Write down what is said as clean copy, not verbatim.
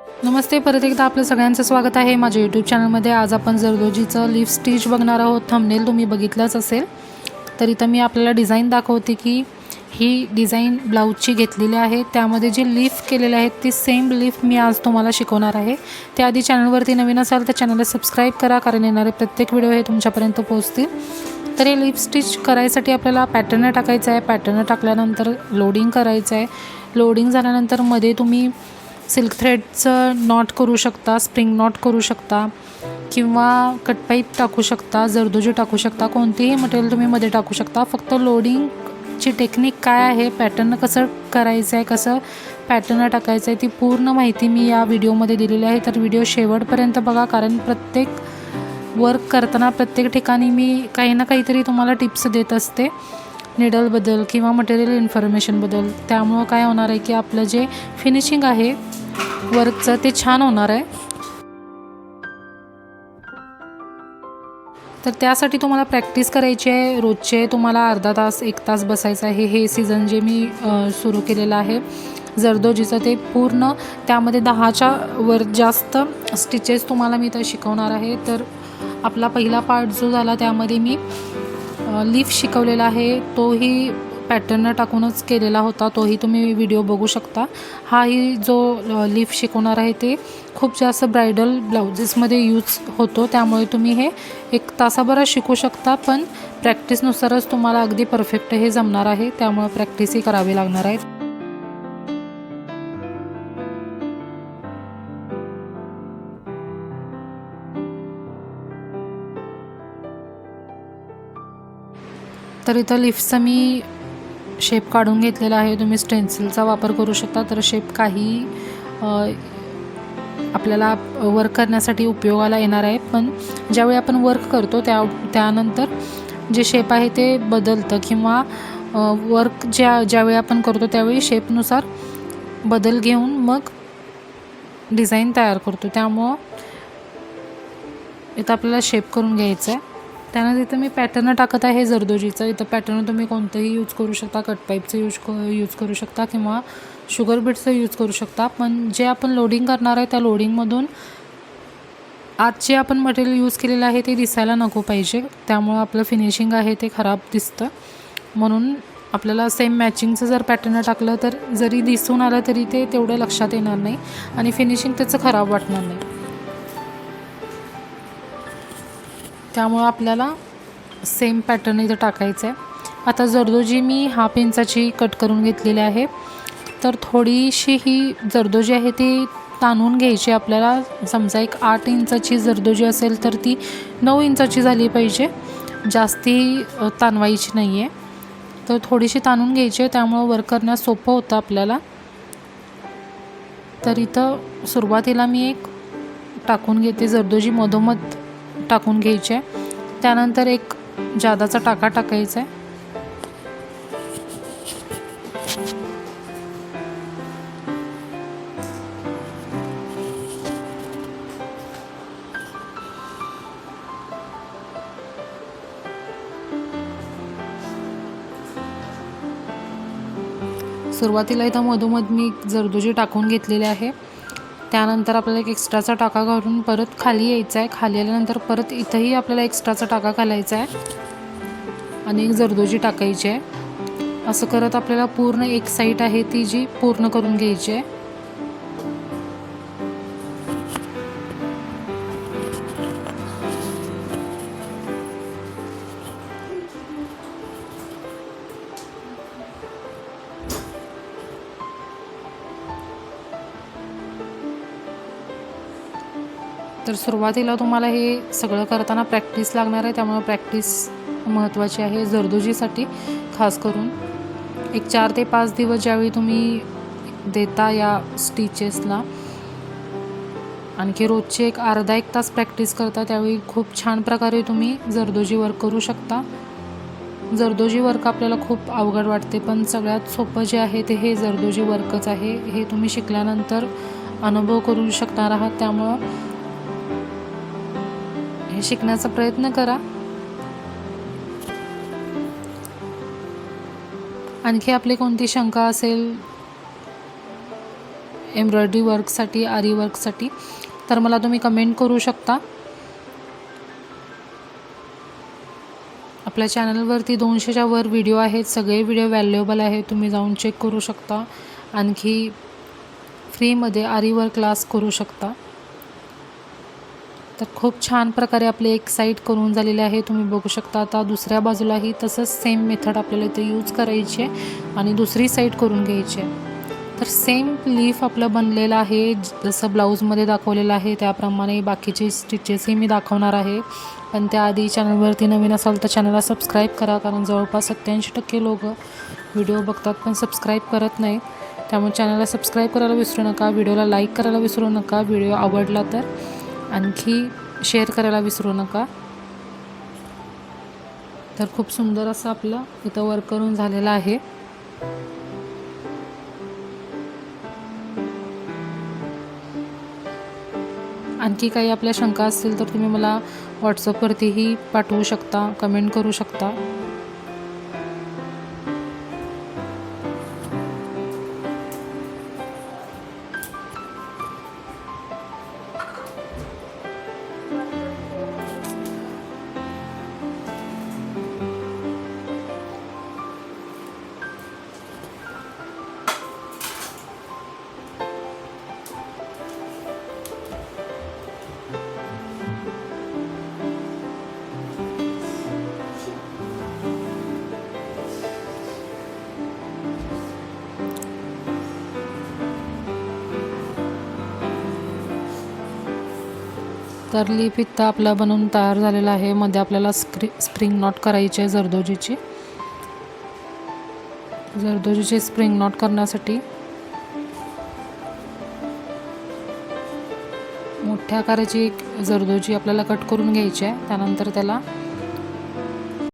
नमस्ते, परत एकदा आपलं सगळ्यांचं स्वागत आहे माझ्या यूट्यूब चॅनलमध्ये। आज आपण जरदोजीचं लीफ स्टिच बघणार आहोत। थंबनेल तुम्ही बघितलंच असेल। तर इथं मी आपल्याला डिझाईन दाखवते की ही डिझाईन ब्लाऊजची घेतलेली आहे। त्यामध्ये जे लीफ केलेले आहेत ती सेम लीफ मी आज तुम्हाला शिकवणार आहे। त्याआधी चॅनलवरती नवीन असाल तर चॅनलला सबस्क्राईब करा, कारण येणारे प्रत्येक व्हिडिओ हे तुमच्यापर्यंत पोहोचतील। तर हे लीफ स्टिच करायसाठी आपल्याला पॅटर्न टाकायचा आहे। पॅटर्न टाकल्यानंतर लोडिंग करायचं आहे। लोडिंग झाल्यानंतर मध्ये तुम्ही सिल्क थ्रेडचं नॉट करू शकता, स्प्रिंग नॉट करू शकता किंवा कटपाईप टाकू शकता, जरदोजी टाकू शकता, कोणतेही मटेरियल तुम्ही मध्ये टाकू शकता। फक्त लोडिंगची टेक्निक काय आहे, पॅटर्न कसं करायचं आहे, कसं पॅटर्न टाकायचं आहे, ती पूर्ण माहिती मी या व्हिडिओमध्ये दिलेली आहे। तर व्हिडिओ शेवटपर्यंत बघा, कारण प्रत्येक वर्क करताना प्रत्येक ठिकाणी मी काही ना काहीतरी तुम्हाला टिप्स देत असते निडलबद्दल किंवा मटेरियल इन्फॉर्मेशनबद्दल। त्यामुळं काय होणार आहे की आपलं जे फिनिशिंग आहे वर्कचं ते छान होणार आहे। तर त्यासाठी तुम्हाला प्रॅक्टिस करायची आहे। रोजचे तुम्हाला अर्धा तास 1 तास बसायचं आहे। हे सीझन जे मी सुरू केलेलं आहे जरदोजीचं, ते पूर्ण त्यामध्ये 10च्या वर जास्त स्टिचेस तुम्हाला मी इथं शिकवणार आहे। तर आपला पहिला पार्ट जो झाला त्यामध्ये मी लीफ शिकवलेला आहे, तोही पॅटर्न टाकूनच केलेला होता, तोही तुम्ही व्हिडिओ बघू शकता। हाही जो लीफ शिकवणार आहे ते खूप जास्त ब्रायडल ब्लाउजेसमध्ये यूज होतो, त्यामुळे तुम्ही हे 1 तासाभरात शिकू शकता, पण प्रॅक्टिसनुसारच तुम्हाला अगदी परफेक्ट हे जमणार आहे। त्यामुळे प्रॅक्टिसही करावी लागणार आहे। तर इथं लीफचा मी शेप काढून घेतलेला आहे। तुम्ही स्टेन्सिलचा वापर करू शकता। तर शेप काही आपल्याला वर्क करण्यासाठी उपयोगाला येणार आहे, पण ज्यावेळी आपण वर्क करतो त्यानंतर जे शेप आहे ते बदलतं, किंवा वर्क ज्यावेळी आपण करतो त्यावेळी शेपनुसार बदल घेऊन मग डिझाईन तयार करतो। त्यामुळं इथं आपल्याला शेप करून घ्यायचं आहे। त्यानंतर इथं मी पॅटर्न टाकत आहे जरदोजीचं। इथं पॅटर्न तुम्ही कोणतंही यूज करू शकता, कटपाईपचं यूज करू शकता किंवा शुगर बीट्सचं यूज करू शकता। पण जे आपण लोडिंग करणार आहे त्या लोडिंगमधून आज जे आपण मटेरियल यूज केलेलं आहे ते दिसायला नको पाहिजे, त्यामुळं आपलं फिनिशिंग आहे ते खराब दिसतं। म्हणून आपल्याला सेम मॅचिंगचं जर पॅटर्न टाकलं तर जरी दिसून आलं तरी ते तेवढं लक्षात येणार नाही आणि फिनिशिंग त्याचं खराब वाटणार नाही। त्यामुळं आपल्याला सेम पॅटर्न इथं टाकायचं आहे। आता जरदोजी मी 1/2 इंचाची कट करून घेतलेली आहे। तर थोडीशी ही जरदोजी आहे ती ताणून घ्यायची आपल्याला। समजा एक 8 इंचाची जरदोजी असेल तर ती 9 इंचाची झाली पाहिजे, जास्ती ताणवायची नाही आहे। तर थोडीशी ताणून घ्यायची आहे, त्यामुळं वर्क करण्यास सोपं होतं आपल्याला। तर इथं सुरुवातीला मी एक टाकून घेते, जरदोजी मधोमध टाकून घ्यायचे आहे। त्यानंतर एक जादाचा टाका टाकायचा आहे। सुरुवातीला इथं मधोमध मी जरदोजी टाकून घेतलेले आहे। त्यानंतर आपल्याला एक एक्स्ट्राचा टाका घालून परत खाली यायचं आहे। खाली आल्यानंतर परत इथंही आपल्याला एक्स्ट्राचा टाका घालायचा आहे आणि एक जरदोजी टाकायची आहे। असं करत आपल्याला पूर्ण एक साईड आहे ती जी पूर्ण करून घ्यायची आहे। तर सुरुवातीला तुम्हाला हे सगळं करताना प्रॅक्टिस लागणार आहे, त्यामुळे प्रॅक्टिस महत्त्वाची आहे जरदोजीसाठी खास करून। एक 4 ते 5 दिवस ज्यावेळी तुम्ही देता या स्टिचेसला, आणखी रोजचे एक अर्धा 1 तास प्रॅक्टिस करता, त्यावेळी खूप छान प्रकारे तुम्ही जरदोजी वर्क करू शकता। जरदोजी वर्क आपल्याला खूप अवघड वाटते, पण सगळ्यात सोपं जे आहे ते हे जरदोजी वर्कच आहे। हे तुम्ही शिकल्यानंतर अनुभव करू शकणार आहात, त्यामुळं हे शिकण्याचा प्रयत्न करा। आणखी आपली कोणती शंका असेल एम्ब्रॉयडरी वर्कसाठी, आरी वर्कसाठी, तर मला तुम्ही कमेंट करू शकता. आपल्या चॅनलवरती 200च्या वर व्हिडिओ आहेत. सगळे व्हिडिओ व्हॅल्युएबल आहे, तुम्ही जाऊन चेक करू शकता. आणखी फ्रीमध्ये आरी वर्क क्लास करू शकता. तर खूप छान प्रकारे आपले एक साईड करून झालेले आहे, तुम्ही बघू शकता. आता दुसऱ्या बाजूलाही तसंच सेम मेथड आपल्याला इथे यूज करायची आहे आणि दुसरी साईड करून घ्यायची आहे. तर सेम लीफ आपलं बनलेलं आहे, जसं ब्लाऊजमध्ये दाखवलेलं आहे त्याप्रमाणे बाकीचे स्टिचेसही मी दाखवणार आहे. पण त्याआधी चॅनलवरती नवीन असाल तर चॅनलला सबस्क्राईब करा, कारण जवळपास 87% लोक व्हिडिओ बघतात पण सबस्क्राईब करत नाही. त्यामुळे चॅनलला सबस्क्राईब करायला विसरू नका, व्हिडिओला लाईक करायला विसरू नका, व्हिडिओ आवडला तर आणखी शेअर करायला विसरू नका. तर खूप सुंदर असं आपलं इथं वर्क करून झालेलं आहे. आणखी काही आपल्या शंका असतील तर तुम्ही मला व्हॉट्सअपवरतीही पाठवू शकता, कमेंट करू शकता. तर लीफ इथं आपला बनवून तयार झालेला आहे. मध्ये आपल्याला स्प्रिंग नॉट करायची आहे जरदोजीची. स्प्रिंग नॉट करण्यासाठी मोठ्या आकाराची एक जरदोजी आपल्याला कट करून घ्यायची आहे. त्यानंतर त्याला